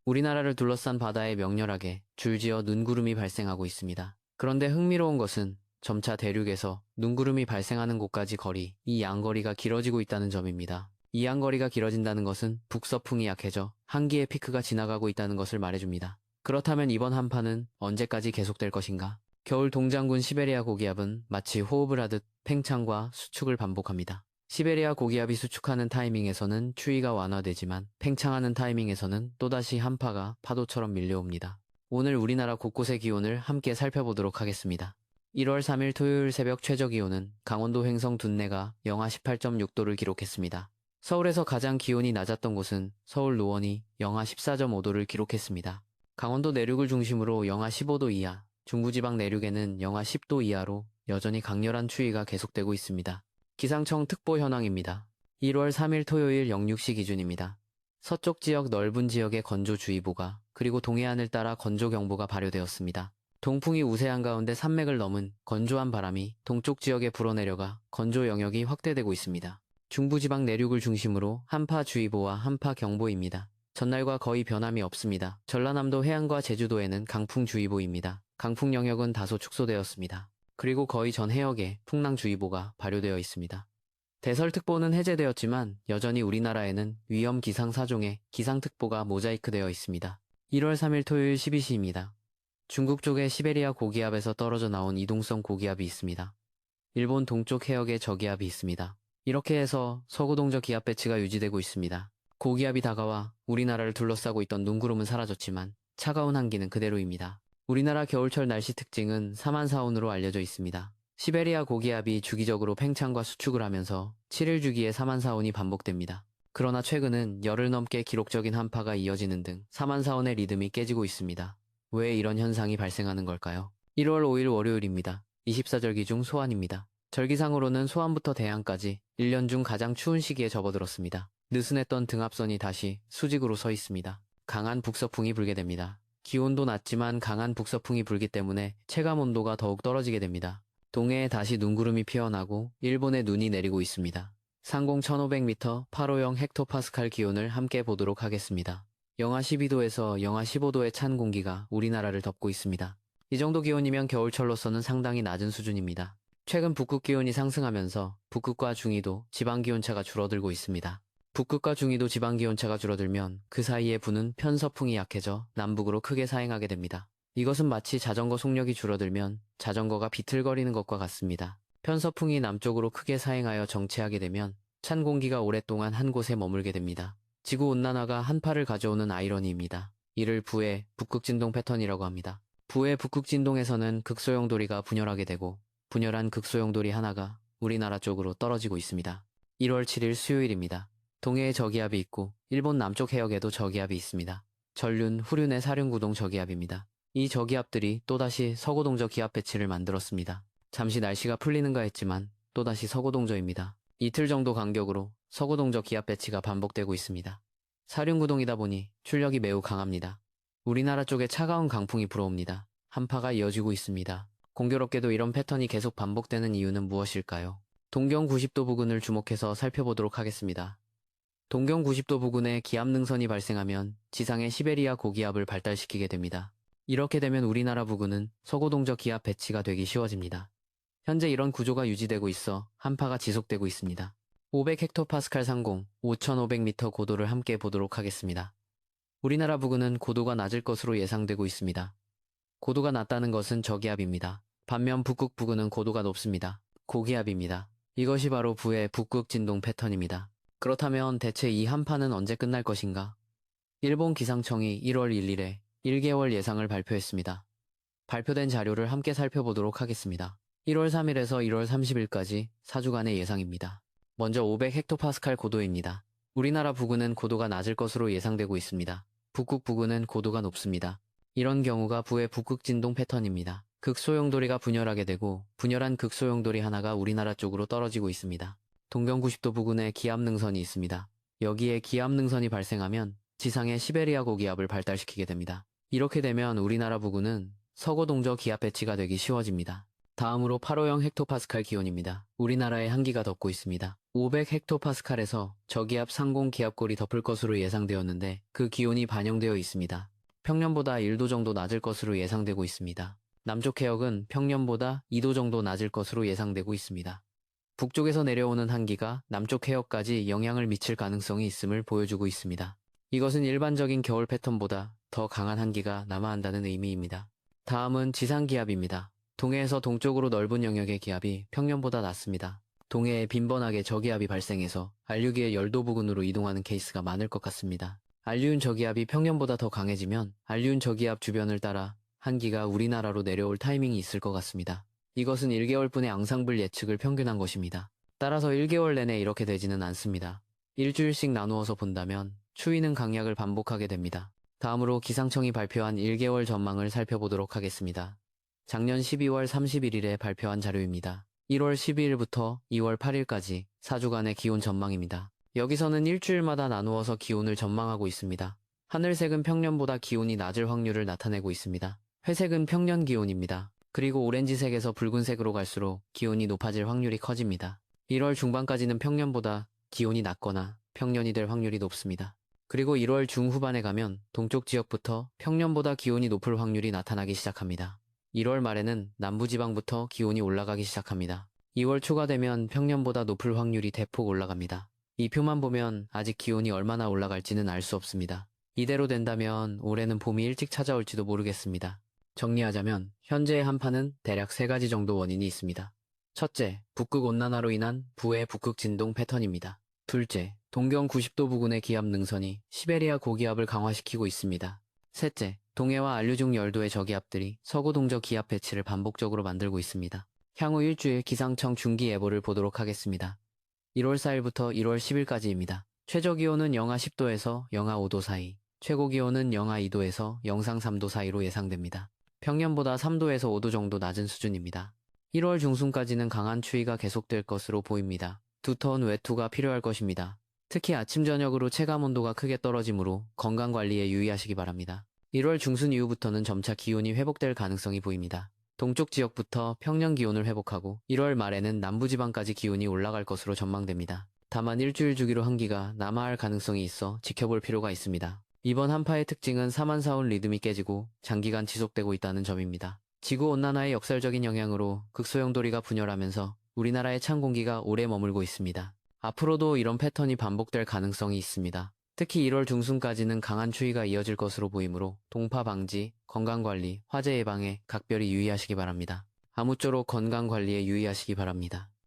우리나라를 둘러싼 바다에 명렬하게 줄지어 눈구름이 발생하고 있습니다. 그런데 흥미로운 것은 점차 대륙에서 눈구름이 발생하는 곳까지 거리, 이 양거리가 길어지고 있다는 점입니다. 이 양거리가 길어진다는 것은 북서풍이 약해져 한기의 피크가 지나가고 있다는 것을 말해줍니다. 그렇다면 이번 한파는 언제까지 계속될 것인가? 겨울 동장군 시베리아 고기압은 마치 호흡을 하듯 팽창과 수축을 반복합니다. 시베리아 고기압이 수축하는 타이밍에서는 추위가 완화되지만 팽창하는 타이밍에서는 또다시 한파가 파도처럼 밀려옵니다. 오늘 우리나라 곳곳의 기온을 함께 살펴보도록 하겠습니다. 1월 3일 토요일 새벽 최저기온은 강원도 횡성 둔내가 영하 18.6도를 기록했습니다. 서울에서 가장 기온이 낮았던 곳은 서울 노원이 영하 14.5도를 기록했습니다. 강원도 내륙을 중심으로 영하 15도 이하, 중부지방 내륙에는 영하 10도 이하로 여전히 강렬한 추위가 계속되고 있습니다. 기상청 특보 현황입니다. 1월 3일 토요일 06시 기준입니다. 서쪽 지역 넓은 지역에 건조주의보가 그리고 동해안을 따라 건조경보가 발효되었습니다. 동풍이 우세한 가운데 산맥을 넘은 건조한 바람이 동쪽 지역에 불어내려가 건조 영역이 확대되고 있습니다. 중부지방 내륙을 중심으로 한파주의보와 한파경보입니다. 전날과 거의 변함이 없습니다. 전라남도 해안과 제주도에는 강풍주의보입니다. 강풍 영역은 다소 축소되었습니다. 그리고 거의 전 해역에 풍랑주의보가 발효되어 있습니다. 대설특보는 해제되었지만 여전히 우리나라에는 위험 기상 4종의 기상특보가 모자이크되어 있습니다. 1월 3일 토요일 12시입니다. 중국 쪽의 시베리아 고기압에서 떨어져 나온 이동성 고기압이 있습니다. 일본 동쪽 해역에 저기압이 있습니다. 이렇게 해서 서구동저 기압 배치가 유지되고 있습니다. 고기압이 다가와 우리나라를 둘러싸고 있던 눈구름은 사라졌지만 차가운 한기는 그대로입니다. 우리나라 겨울철 날씨 특징은 사만사온으로 알려져 있습니다. 시베리아 고기압이 주기적으로 팽창과 수축을 하면서 7일 주기에 사만사온이 반복됩니다. 그러나 최근은 열흘 넘게 기록적인 한파가 이어지는 등 사만사온의 리듬이 깨지고 있습니다. 왜 이런 현상이 발생하는 걸까요? 1월 5일 월요일입니다. 24절기 중 소환입니다. 절기상으로는 소환부터 대한까지 1년 중 가장 추운 시기에 접어들었습니다. 느슨했던 등압선이 다시 수직으로 서 있습니다. 강한 북서풍이 불게 됩니다. 기온도 낮지만 강한 북서풍이 불기 때문에 체감온도가 더욱 떨어지게 됩니다. 동해에 다시 눈구름이 피어나고 일본에 눈이 내리고 있습니다. 상공 1500m 8호형 헥토파스칼 기온을 함께 보도록 하겠습니다. 영하 12도에서 영하 15도의 찬 공기가 우리나라를 덮고 있습니다. 이 정도 기온이면 겨울철로서는 상당히 낮은 수준입니다. 최근 북극 기온이 상승하면서 북극과 중위도 지방기온차가 줄어들고 있습니다. 북극과 중위도 지방기온차가 줄어들면 그 사이에 부는 편서풍이 약해져 남북으로 크게 사행하게 됩니다. 이것은 마치 자전거 속력이 줄어들면 자전거가 비틀거리는 것과 같습니다. 편서풍이 남쪽으로 크게 사행하여 정체하게 되면 찬 공기가 오랫동안 한 곳에 머물게 됩니다. 지구온난화가 한파를 가져오는 아이러니입니다. 이를 부의 북극진동 패턴이라고 합니다. 부의 북극진동에서는 극소용돌이가 분열하게 되고 분열한 극소용돌이 하나가 우리나라 쪽으로 떨어지고 있습니다. 1월 7일 수요일입니다. 동해에 저기압이 있고 일본 남쪽 해역에도 저기압이 있습니다. 전륜, 후륜의 사륜구동 저기압입니다. 이 저기압들이 또다시 서구동저 기압 배치를 만들었습니다. 잠시 날씨가 풀리는가 했지만 또다시 서구동저입니다. 이틀 정도 간격으로 서구동저 기압 배치가 반복되고 있습니다. 사륜구동이다 보니 출력이 매우 강합니다. 우리나라 쪽에 차가운 강풍이 불어옵니다. 한파가 이어지고 있습니다. 공교롭게도 이런 패턴이 계속 반복되는 이유는 무엇일까요? 동경 90도 부근을 주목해서 살펴보도록 하겠습니다. 동경 90도 부근에 기압능선이 발생하면 지상의 시베리아 고기압을 발달시키게 됩니다. 이렇게 되면 우리나라 부근은 서구동저 기압 배치가 되기 쉬워집니다. 현재 이런 구조가 유지되고 있어 한파가 지속되고 있습니다. 500헥토파스칼 상공 5500m 고도를 함께 보도록 하겠습니다. 우리나라 부근은 고도가 낮을 것으로 예상되고 있습니다. 고도가 낮다는 것은 저기압입니다. 반면 북극 부근은 고도가 높습니다. 고기압입니다. 이것이 바로 부의 북극 진동 패턴입니다. 그렇다면 대체 이 한파는 언제 끝날 것인가? 일본 기상청이 1월 1일에 1개월 예상을 발표했습니다. 발표된 자료를 함께 살펴보도록 하겠습니다. 1월 3일에서 1월 30일까지 4주간의 예상입니다. 먼저 500헥토파스칼 고도입니다. 우리나라 부근은 고도가 낮을 것으로 예상되고 있습니다. 북극 부근은 고도가 높습니다. 이런 경우가 부의 북극 진동 패턴입니다. 극소용돌이가 분열하게 되고 분열한 극소용돌이 하나가 우리나라 쪽으로 떨어지고 있습니다. 동경 90도 부근에 기압능선이 있습니다. 여기에 기압능선이 발생하면 지상의 시베리아 고기압을 발달시키게 됩니다. 이렇게 되면 우리나라 부근은 서구동저 기압 배치가 되기 쉬워집니다. 다음으로 8호형 헥토파스칼 기온입니다. 우리나라의 한기가 덮고 있습니다. 500헥토파스칼에서 저기압 상공 기압골이 덮을 것으로 예상되었는데 그 기온이 반영되어 있습니다. 평년보다 1도 정도 낮을 것으로 예상되고 있습니다. 남쪽 해역은 평년보다 2도 정도 낮을 것으로 예상되고 있습니다. 북쪽에서 내려오는 한기가 남쪽 해역까지 영향을 미칠 가능성이 있음을 보여주고 있습니다. 이것은 일반적인 겨울 패턴보다 더 강한 한기가 남하한다는 의미입니다. 다음은 지상기압입니다. 동해에서 동쪽으로 넓은 영역의 기압이 평년보다 낮습니다. 동해에 빈번하게 저기압이 발생해서 알류기의 열도 부근으로 이동하는 케이스가 많을 것 같습니다. 알류운 저기압이 평년보다 더 강해지면 알류운 저기압 주변을 따라 한기가 우리나라로 내려올 타이밍이 있을 것 같습니다. 이것은 1개월분의 앙상블 예측을 평균한 것입니다. 따라서 1개월 내내 이렇게 되지는 않습니다. 일주일씩 나누어서 본다면 추위는 강약을 반복하게 됩니다. 다음으로 기상청이 발표한 1개월 전망을 살펴보도록 하겠습니다. 작년 12월 31일에 발표한 자료입니다. 1월 12일부터 2월 8일까지 4주간의 기온 전망입니다. 여기서는 일주일마다 나누어서 기온을 전망하고 있습니다. 하늘색은 평년보다 기온이 낮을 확률을 나타내고 있습니다. 회색은 평년 기온입니다. 그리고 오렌지색에서 붉은색으로 갈수록 기온이 높아질 확률이 커집니다. 1월 중반까지는 평년보다 기온이 낮거나 평년이 될 확률이 높습니다. 그리고 1월 중후반에 가면 동쪽 지역부터 평년보다 기온이 높을 확률이 나타나기 시작합니다. 1월 말에는 남부지방부터 기온이 올라가기 시작합니다. 2월 초가 되면 평년보다 높을 확률이 대폭 올라갑니다. 이 표만 보면 아직 기온이 얼마나 올라갈지는 알 수 없습니다. 이대로 된다면 올해는 봄이 일찍 찾아올지도 모르겠습니다. 정리하자면 현재의 한파는 대략 3가지 정도 원인이 있습니다. 첫째, 북극 온난화로 인한 부의 북극 진동 패턴입니다. 둘째, 동경 90도 부근의 기압 능선이 시베리아 고기압을 강화시키고 있습니다. 셋째, 동해와 알류중 열도의 저기압들이 서구 동저 기압 배치를 반복적으로 만들고 있습니다. 향후 일주일 기상청 중기 예보를 보도록 하겠습니다. 1월 4일부터 1월 10일까지입니다. 최저기온은 영하 10도에서 영하 5도 사이, 최고기온은 영하 2도에서 영상 3도 사이로 예상됩니다. 평년보다 3도에서 5도 정도 낮은 수준입니다. 1월 중순까지는 강한 추위가 계속될 것으로 보입니다. 두터운 외투가 필요할 것입니다. 특히 아침 저녁으로 체감온도가 크게 떨어지므로 건강관리에 유의하시기 바랍니다. 1월 중순 이후부터는 점차 기온이 회복될 가능성이 보입니다. 동쪽 지역부터 평년 기온을 회복하고 1월 말에는 남부지방까지 기온이 올라갈 것으로 전망됩니다. 다만 일주일 주기로 한기가 남하할 가능성이 있어 지켜볼 필요가 있습니다. 이번 한파의 특징은 사만사온 리듬이 깨지고 장기간 지속되고 있다는 점입니다. 지구온난화의 역설적인 영향으로 극소영도리가 분열하면서 우리나라의 찬 공기가 오래 머물고 있습니다. 앞으로도 이런 패턴이 반복될 가능성이 있습니다. 특히 1월 중순까지는 강한 추위가 이어질 것으로 보이므로 동파 방지, 건강관리, 화재 예방에 각별히 유의하시기 바랍니다. 아무쪼록 건강관리에 유의하시기 바랍니다.